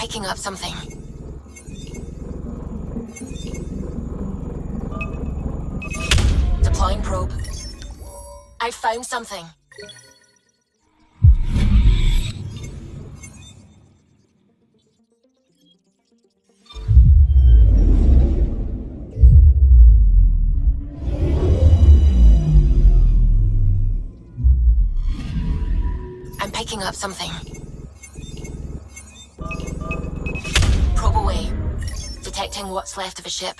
picking up something. Deploying probe. I found something. I'm picking up something. Probe away. Detecting what's left of a ship.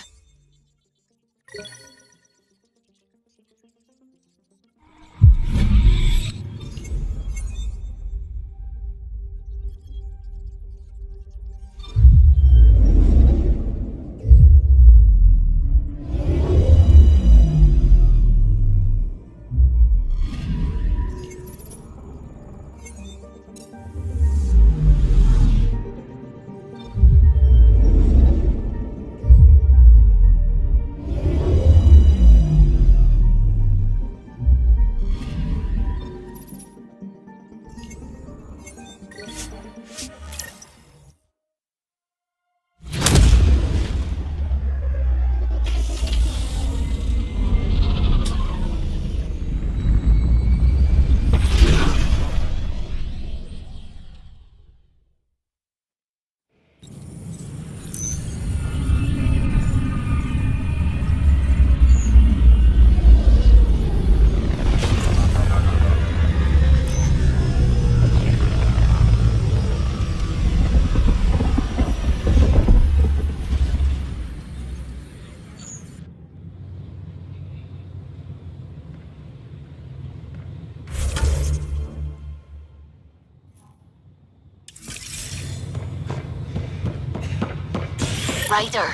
Ryder,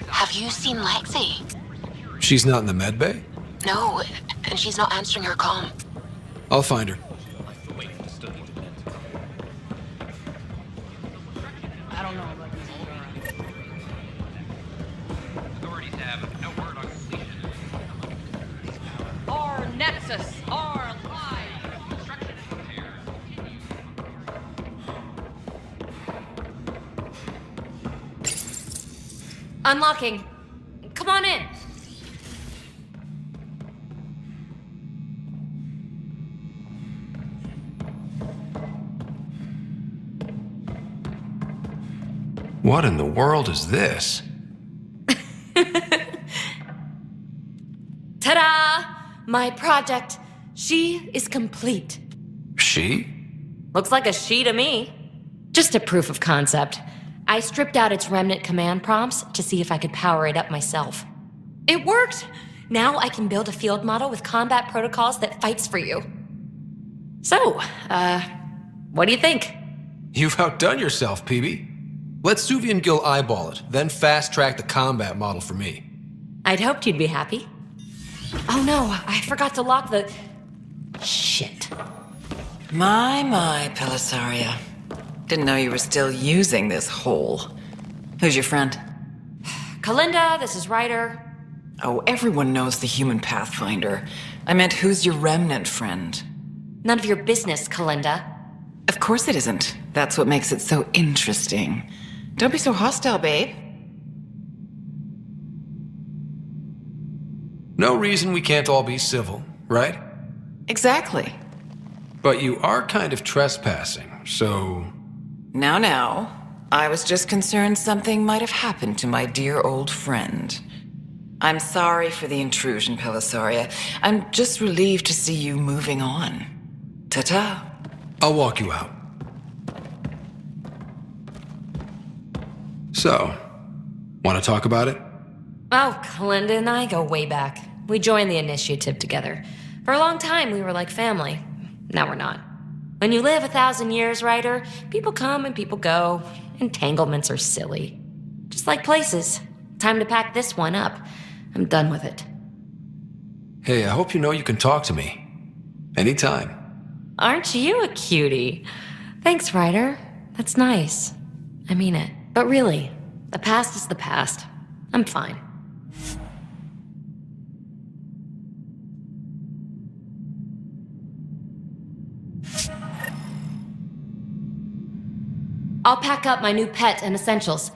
have you seen Lexi? She's not in the med bay? No, and she's not answering her comm. I'll find her. I don't know about these authorities have no word on completion. Our Nexus, our live. Construction and repair. Unlocking. Come on in. What in the world is this? Ta-da! My project. She is complete. She? Looks like a she to me. Just a proof of concept. I stripped out its remnant command prompts to see if I could power it up myself. It worked! Now I can build a field model with combat protocols that fights for you. So, what do you think? You've outdone yourself, Peebee. Let Suvian Gill eyeball it, then fast-track the combat model for me. I'd hoped you'd be happy. Oh no, I forgot to lock the... Shit. My, Pelisaria. Didn't know you were still using this hole. Who's your friend? Kalinda, this is Ryder. Oh, everyone knows the human Pathfinder. I meant, who's your remnant friend? None of your business, Kalinda. Of course it isn't. That's what makes it so interesting. Don't be so hostile, babe. No reason we can't all be civil, right? Exactly. But you are kind of trespassing, so... Now. I was just concerned something might have happened to my dear old friend. I'm sorry for the intrusion, Pelisaria. I'm just relieved to see you moving on. Ta-ta. I'll walk you out. So, want to talk about it? Oh, Kalinda and I go way back. We joined the initiative together. For a long time, we were like family. Now we're not. When you live 1,000 years, Ryder, people come and people go. Entanglements are silly. Just like places. Time to pack this one up. I'm done with it. Hey, I hope you know you can talk to me. Anytime. Aren't you a cutie? Thanks, Ryder. That's nice. I mean it. But really, the past is the past. I'm fine. I'll pack up my new pet and essentials.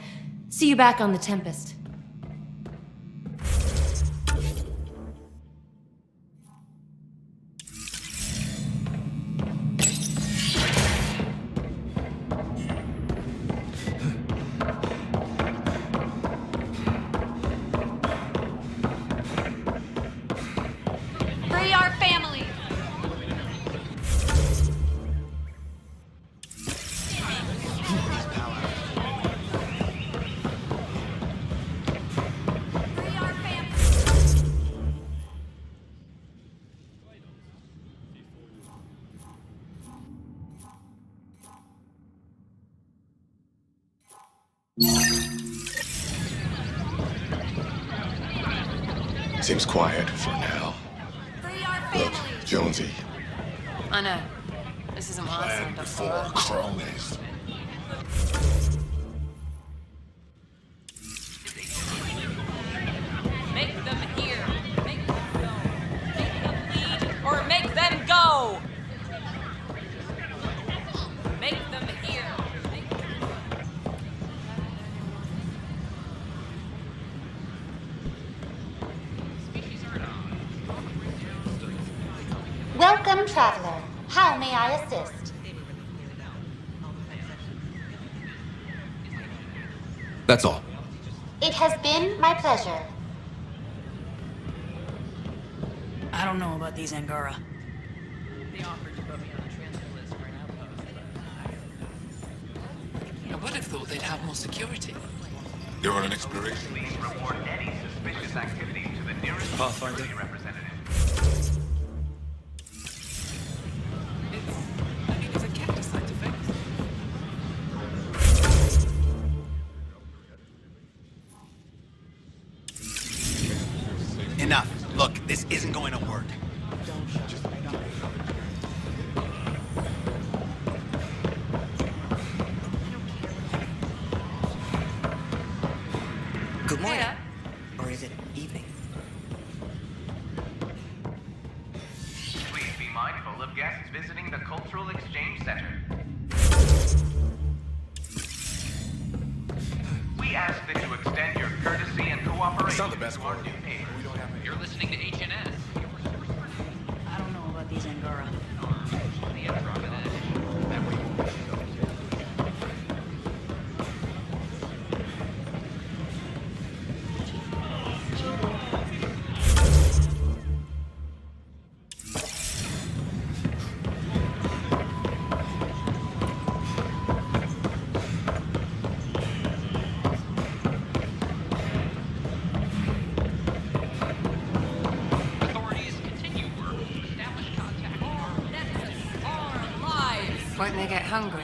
See you back on the Tempest. Free our family! Free our family! Seems quiet for now. Free our Look, family! Jonesy, I know. This isn't what I plan signed up before for. cronies. Make them here! Make them go! Make them lead or make them go! Make them here! Make them Welcome, traveler. How may I assist? That's all. It has been my pleasure. I don't know about these Angara. They offered to put me on the transfer list for an outpost, but I would have thought they'd have more security. You're on an exploration. Please report any suspicious activity to the nearest Pathfinder. security representative. It's a cactus side effect. Enough. Look, this isn't going to work. Good morning. Hiya. Or is it evening? Please be mindful of guests visiting the Cultural Exchange Center. We ask that you extend your courtesy and cooperation It's not the best to our part. new neighbors. you're listening to HNS. I don't know about these Angara. The Andromeda. Authorities continue work to establish contact. Our nexus, our lives. Won't they get hungry?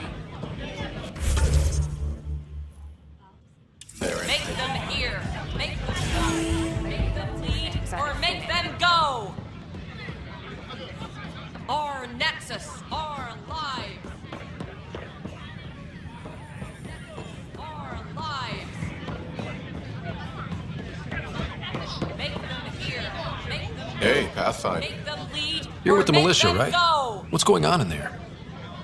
Make them here. Make them go. Make them lead or make them go. Our nexus, our lives. Our lives. Make them here. Make them Hey, Pathfinder. Make them lead. You're or with the make militia, them right? Go. What's going on in there?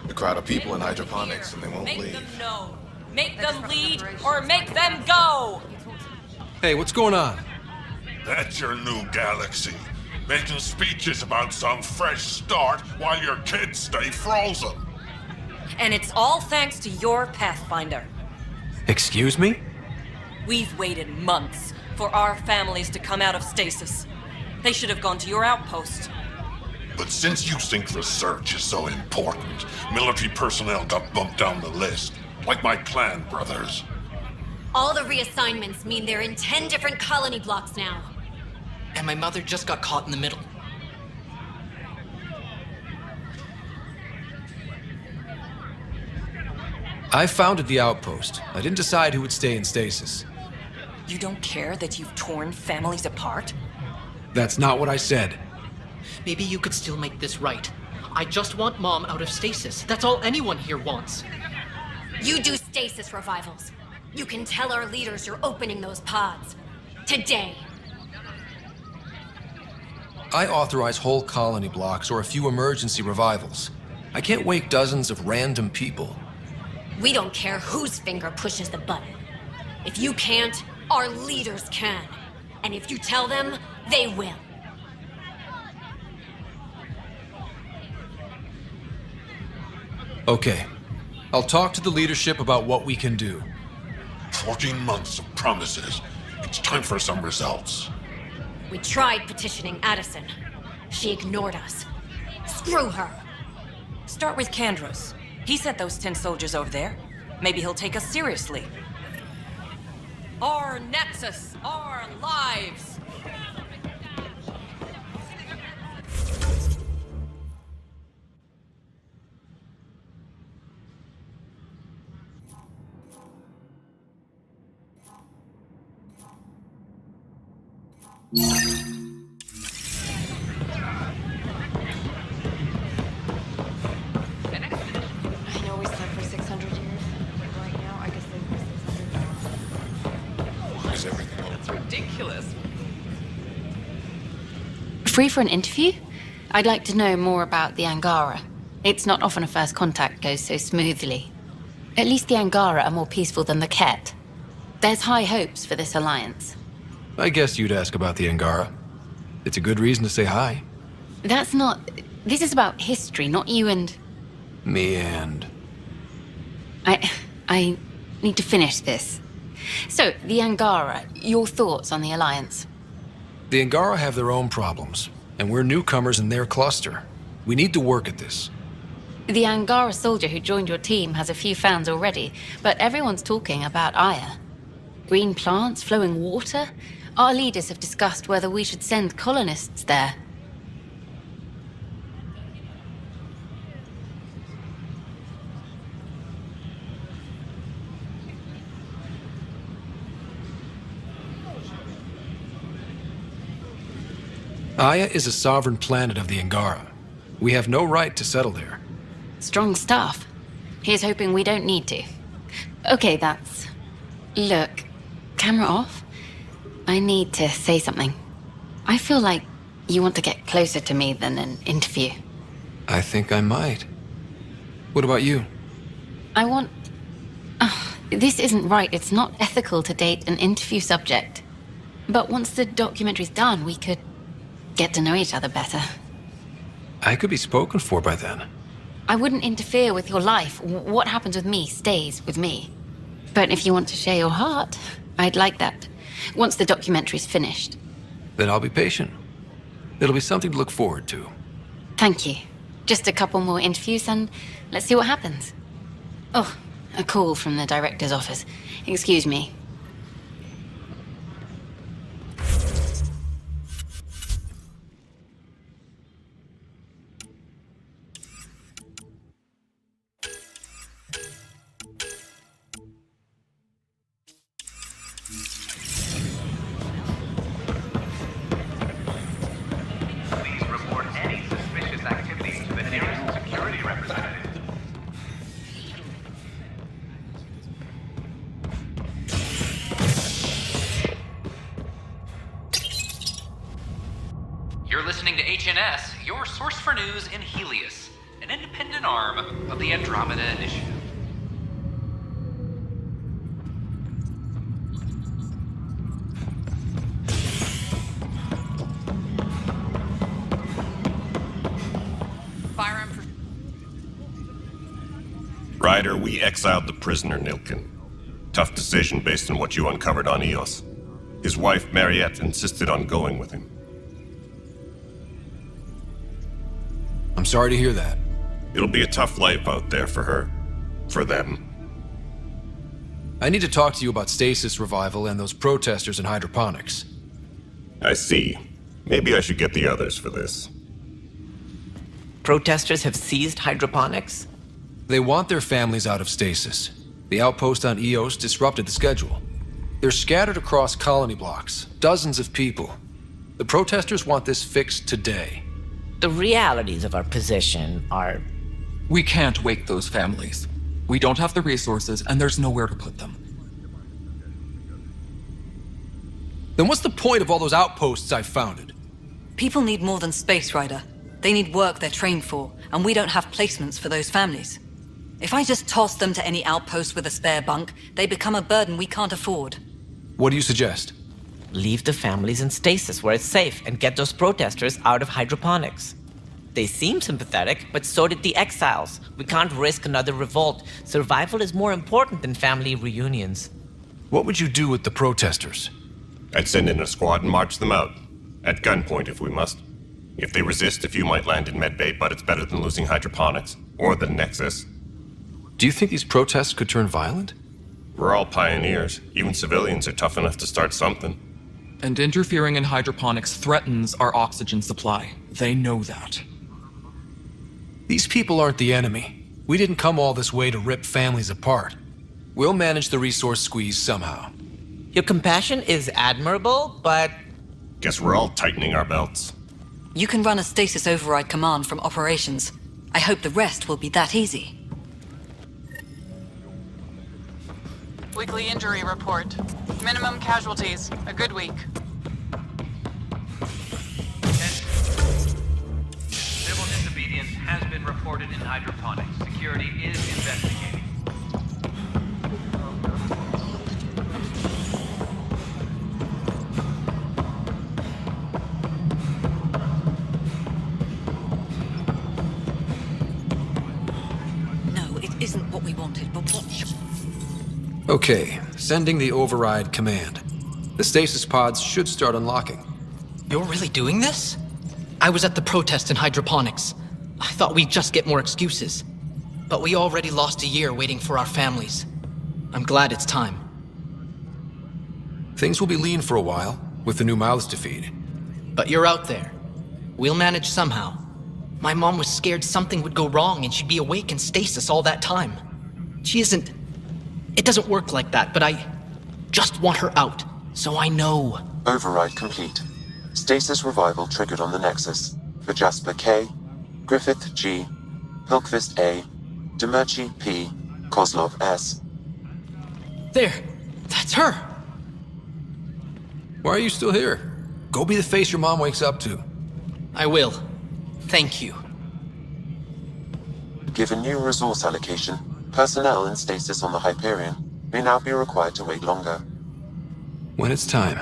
A crowd of people in hydroponics and they won't Make leave. them know. Make them lead or make them go. Hey, what's going on? That's your new galaxy. Making speeches about some fresh start while your kids stay frozen. And it's all thanks to your Pathfinder. Excuse me? We've waited months for our families to come out of stasis. They should have gone to your outpost. But since you think research is so important, military personnel got bumped down the list. Like my clan brothers. All the reassignments mean they're in 10 different colony blocks now. And my mother just got caught in the middle. I founded the outpost. I didn't decide who would stay in stasis. You don't care that you've torn families apart? That's not what I said. Maybe you could still make this right. I just want Mom out of stasis. That's all anyone here wants. You do stasis revivals. You can tell our leaders you're opening those pods. Today. I authorize whole colony blocks or a few emergency revivals. I can't wake dozens of random people. We don't care whose finger pushes the button. If you can't, our leaders can. And if you tell them, they will. Okay. I'll talk to the leadership about what we can do. 14 months of promises. It's time for some results. We tried petitioning Addison. She ignored us. Screw her. Start with Kandros. He sent those 10 soldiers over there. Maybe he'll take us seriously. Our Nexus, our lives! I know we slept for 600 years, but right now I guess they were 600 hours. Why is everything That's ridiculous. Free for an interview? I'd like to know more about the Angara. It's not often a first contact goes so smoothly. At least the Angara are more peaceful than the Ket. There's high hopes for this alliance. I guess you'd ask about the Angara. It's a good reason to say hi. That's not... This is about history, not you and... Me and... I need to finish this. So, the Angara, your thoughts on the alliance? The Angara have their own problems, and we're newcomers in their cluster. We need to work at this. The Angara soldier who joined your team has a few fans already, but everyone's talking about Aya. Green plants, flowing water? Our leaders have discussed whether we should send colonists there. Aya is a sovereign planet of the Angara. We have no right to settle there. Strong stuff. Here's hoping we don't need to. Okay, that's... Look, camera off. I need to say something. I feel like you want to get closer to me than an interview. I think I might. What about you? I want... this isn't right. It's not ethical to date an interview subject. But once the documentary's done, we could get to know each other better. I could be spoken for by then. I wouldn't interfere with your life. What happens with me stays with me. But if you want to share your heart, I'd like that. Once the documentary's finished. Then I'll be patient. It'll be something to look forward to. Thank you. Just a couple more interviews and let's see what happens. Oh, a call from the director's office. Excuse me. Please report any suspicious activity to the nearest security representative. You're listening to HNS, your source for news in Helios, an independent arm of the Andromeda Initiative. Ryder, we exiled the prisoner, Nilkin. Tough decision based on what you uncovered on Eos. His wife, Mariette, insisted on going with him. I'm sorry to hear that. It'll be a tough life out there for her. For them. I need to talk to you about stasis revival and those protesters in hydroponics. I see. Maybe I should get the others for this. Protesters have seized hydroponics? They want their families out of stasis. The outpost on Eos disrupted the schedule. They're scattered across colony blocks, dozens of people. The protesters want this fixed today. The realities of our position are... We can't wake those families. We don't have the resources, and there's nowhere to put them. Then what's the point of all those outposts I've founded? People need more than space, Ryder. They need work they're trained for, and we don't have placements for those families. If I just toss them to any outpost with a spare bunk, they become a burden we can't afford. What do you suggest? Leave the families in stasis where it's safe and get those protesters out of hydroponics. They seem sympathetic, but so did the exiles. We can't risk another revolt. Survival is more important than family reunions. What would you do with the protesters? I'd send in a squad and march them out. At gunpoint if we must. If they resist, a few might land in medbay, but it's better than losing hydroponics. Or the Nexus. Do you think these protests could turn violent? We're all pioneers. Even civilians are tough enough to start something. And interfering in hydroponics threatens our oxygen supply. They know that. These people aren't the enemy. We didn't come all this way to rip families apart. We'll manage the resource squeeze somehow. Your compassion is admirable, but... Guess we're all tightening our belts. You can run a stasis override command from operations. I hope the rest will be that easy. Weekly injury report. Minimum casualties. A good week. Civil disobedience has been reported in hydroponics. Security is investigating. No, it isn't what we wanted, but what... Okay, sending the override command. The stasis pods should start unlocking. You're really doing this? I was at the protest in hydroponics. I thought we'd just get more excuses. But we already lost a year waiting for our families. I'm glad it's time. Things will be lean for a while, with the new mouths to feed. But you're out there. We'll manage somehow. My mom was scared something would go wrong and she'd be awake in stasis all that time. She isn't... It doesn't work like that, but I just want her out, so I know. Override complete. Stasis revival triggered on the Nexus. For Jasper K, Griffith G, Pilkvist A, Demerchi P, Kozlov S. There! That's her! Why are you still here? Go be the face your mom wakes up to. I will. Thank you. Given new resource allocation, personnel in stasis on the Hyperion may now be required to wait longer. When it's time,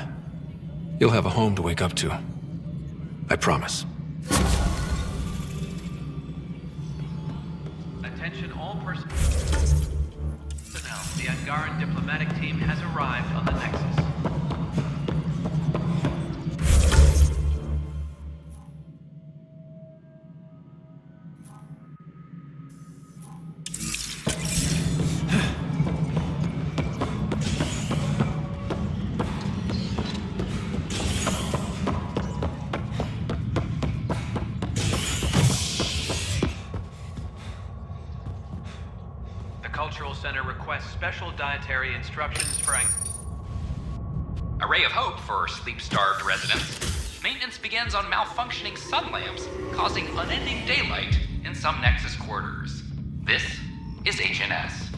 you'll have a home to wake up to. I promise. Attention all personnel. The Angaran diplomatic team has arrived on the Nexus. Center requests special dietary instructions for... A ray of hope for sleep-starved residents. Maintenance begins on malfunctioning sun lamps, causing unending daylight in some Nexus quarters. This is HNS.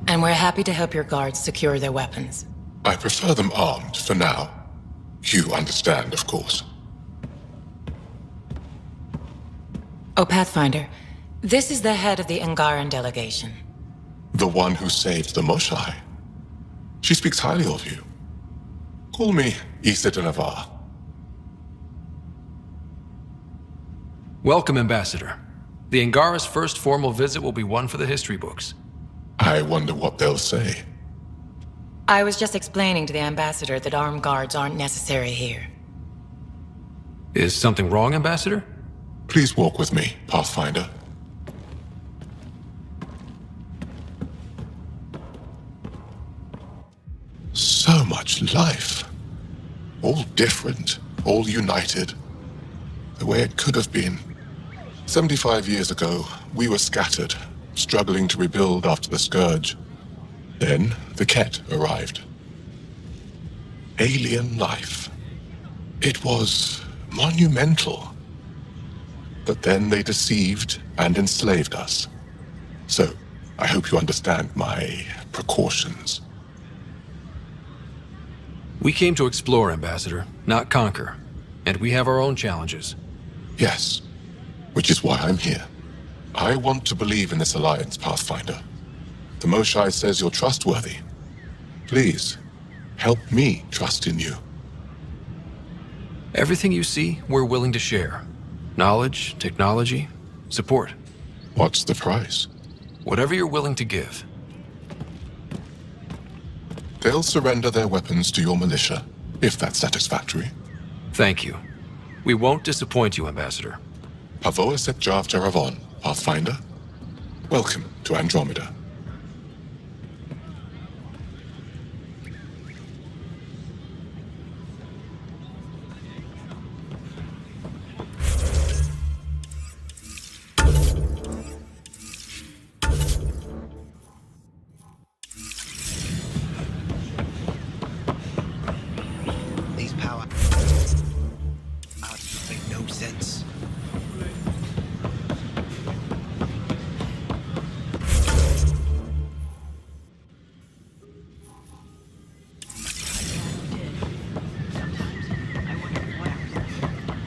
And we're happy to help your guards secure their weapons. I prefer them armed for now. You understand, of course. Oh, Pathfinder, this is the head of the Angaran delegation. The one who saved the Moshai. She speaks highly of you. Call me Issa de Navarre. Welcome, Ambassador. The Angara's first formal visit will be one for the history books. I wonder what they'll say. I was just explaining to the Ambassador that armed guards aren't necessary here. Is something wrong, Ambassador? Please walk with me, Pathfinder. So much life. All different, all united. The way it could have been. 75 years ago, we were scattered, struggling to rebuild after the Scourge. Then the Ket arrived. Alien life. It was monumental. But then they deceived and enslaved us. So, I hope you understand my precautions. We came to explore, Ambassador, not conquer. And we have our own challenges. Yes, which is why I'm here. I want to believe in this alliance, Pathfinder. The Moshae says you're trustworthy. Please, help me trust in you. Everything you see, we're willing to share. Knowledge, technology, support. What's the price? Whatever you're willing to give. They'll surrender their weapons to your militia, if that's satisfactory. Thank you. We won't disappoint you, Ambassador. Pavoa set Jav Jaravon, Pathfinder. Welcome to Andromeda. These power outputs make no sense.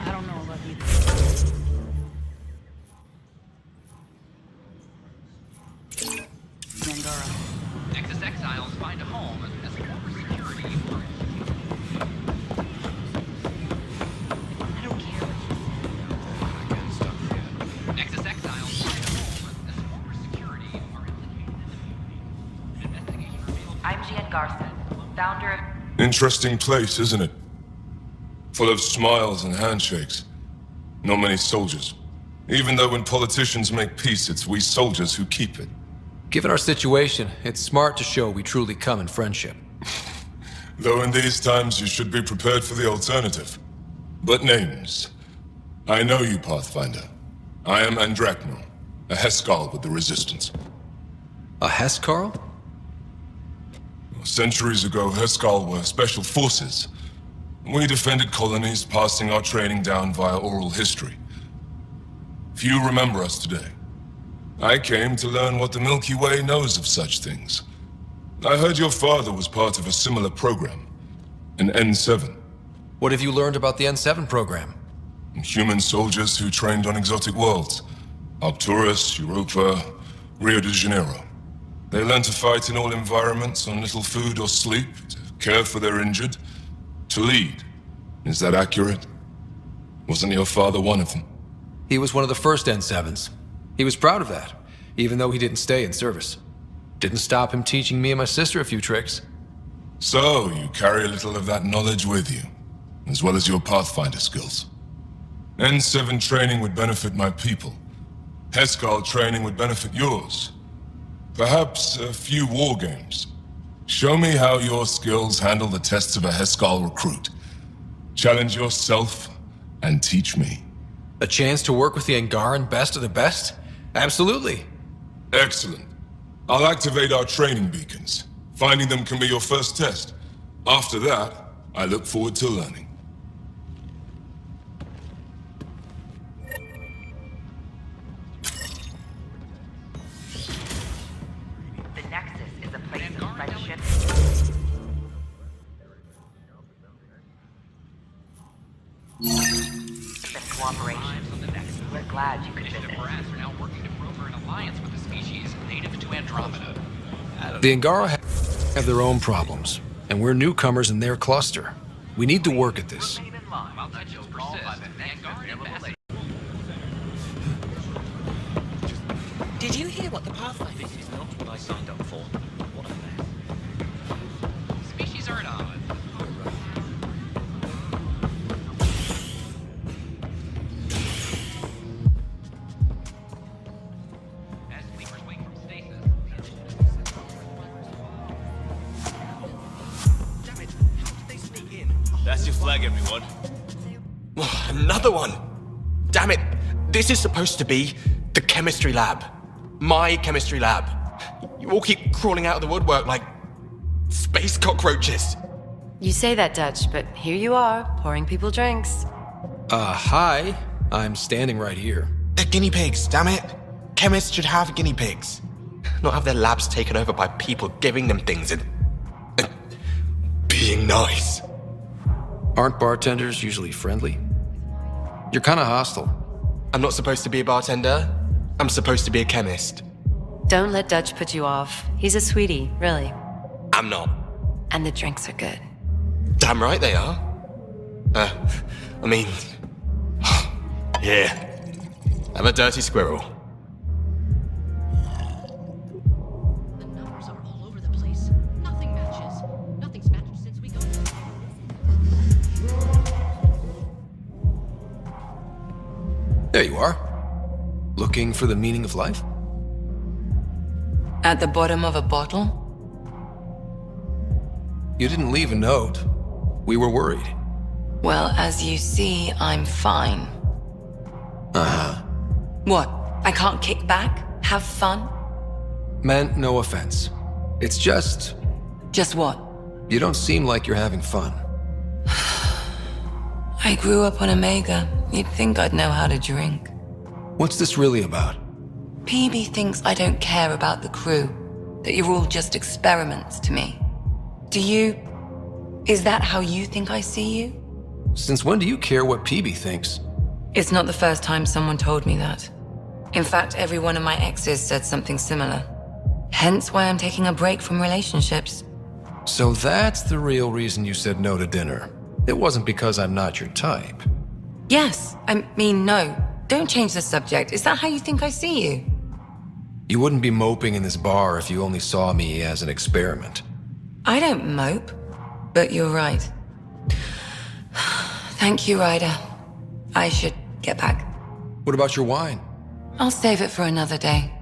I don't know about these. Angara. Nexus exiles find a home as former security. I don't care. Nexus exiles find a home as former security are implicated in the investigation revealed. I'm Gian Garson, founder of... Interesting place, isn't it? Full of smiles and handshakes. Not many soldiers. Even though when politicians make peace, it's we soldiers who keep it. Given our situation, it's smart to show we truly come in friendship. Though in these times you should be prepared for the alternative. But names. I know you, Pathfinder. I am Andrakno, a Heskal with the Resistance. A Heskarl? Centuries ago, Heskal were special forces. We defended colonies, passing our training down via oral history. Few remember us today. I came to learn what the Milky Way knows of such things. I heard your father was part of a similar program, an N7. What have you learned about the N7 program? Human soldiers who trained on exotic worlds. Arcturus, Europa, Rio de Janeiro. They learned to fight in all environments on little food or sleep, to care for their injured, to lead. Is that accurate? Wasn't your father one of them? He was one of the first N7s. He was proud of that, even though he didn't stay in service. Didn't stop him teaching me and my sister a few tricks. So, you carry a little of that knowledge with you, as well as your Pathfinder skills. N7 training would benefit my people. Heskal training would benefit yours. Perhaps a few war games. Show me how your skills handle the tests of a Heskal recruit. Challenge yourself and teach me. A chance to work with the Angaran best of the best? Absolutely. Excellent. I'll activate our training beacons. Finding them can be your first test. After that, I look forward to learning. The Nexus is a place of friendship. And cooperation. We're glad you could visit. Brass are now working to broker an alliance with a species native to Andromeda. The Angara have their own problems, and we're newcomers in their cluster. We need to work at this. While tensions persist, the Angaran ambassador... Did you hear what the Pathfinder... This is not what I signed up for. What a mess. Species are an odd. As sleepers wake from stasis... Damn it, how did they sneak in? That's your flag, everyone. Another one! Damn it! This is supposed to be the chemistry lab. My chemistry lab. You all keep crawling out of the woodwork like space cockroaches. You say that, Dutch, but here you are, pouring people drinks. Hi. I'm standing right here. They're guinea pigs, damn it. Chemists should have guinea pigs. Not have their labs taken over by people giving them things and being nice. Aren't bartenders usually friendly? You're kind of hostile. I'm not supposed to be a bartender. I'm supposed to be a chemist. Don't let Dutch put you off. He's a sweetie, really. I'm not. And the drinks are good. Damn right they are. I mean... yeah. I'm a dirty squirrel. The numbers are all over the place. Nothing matches. Nothing's matched since we got. There you are. Looking for the meaning of life? At the bottom of a bottle? You didn't leave a note. We were worried. Well, as you see, I'm fine. Uh-huh. What? I can't kick back? Have fun? Meant no offense. It's just... Just what? You don't seem like you're having fun. I grew up on Omega. You'd think I'd know how to drink. What's this really about? Peebee thinks I don't care about the crew. That you're all just experiments to me. Do you... Is that how you think I see you? Since when do you care what Peebee thinks? It's not the first time someone told me that. In fact, every one of my exes said something similar. Hence why I'm taking a break from relationships. So that's the real reason you said no to dinner. It wasn't because I'm not your type. Yes, I mean, no. Don't change the subject. Is that how you think I see you? You wouldn't be moping in this bar if you only saw me as an experiment. I don't mope, but you're right. Thank you, Ryder. I should get back. What about your wine? I'll save it for another day.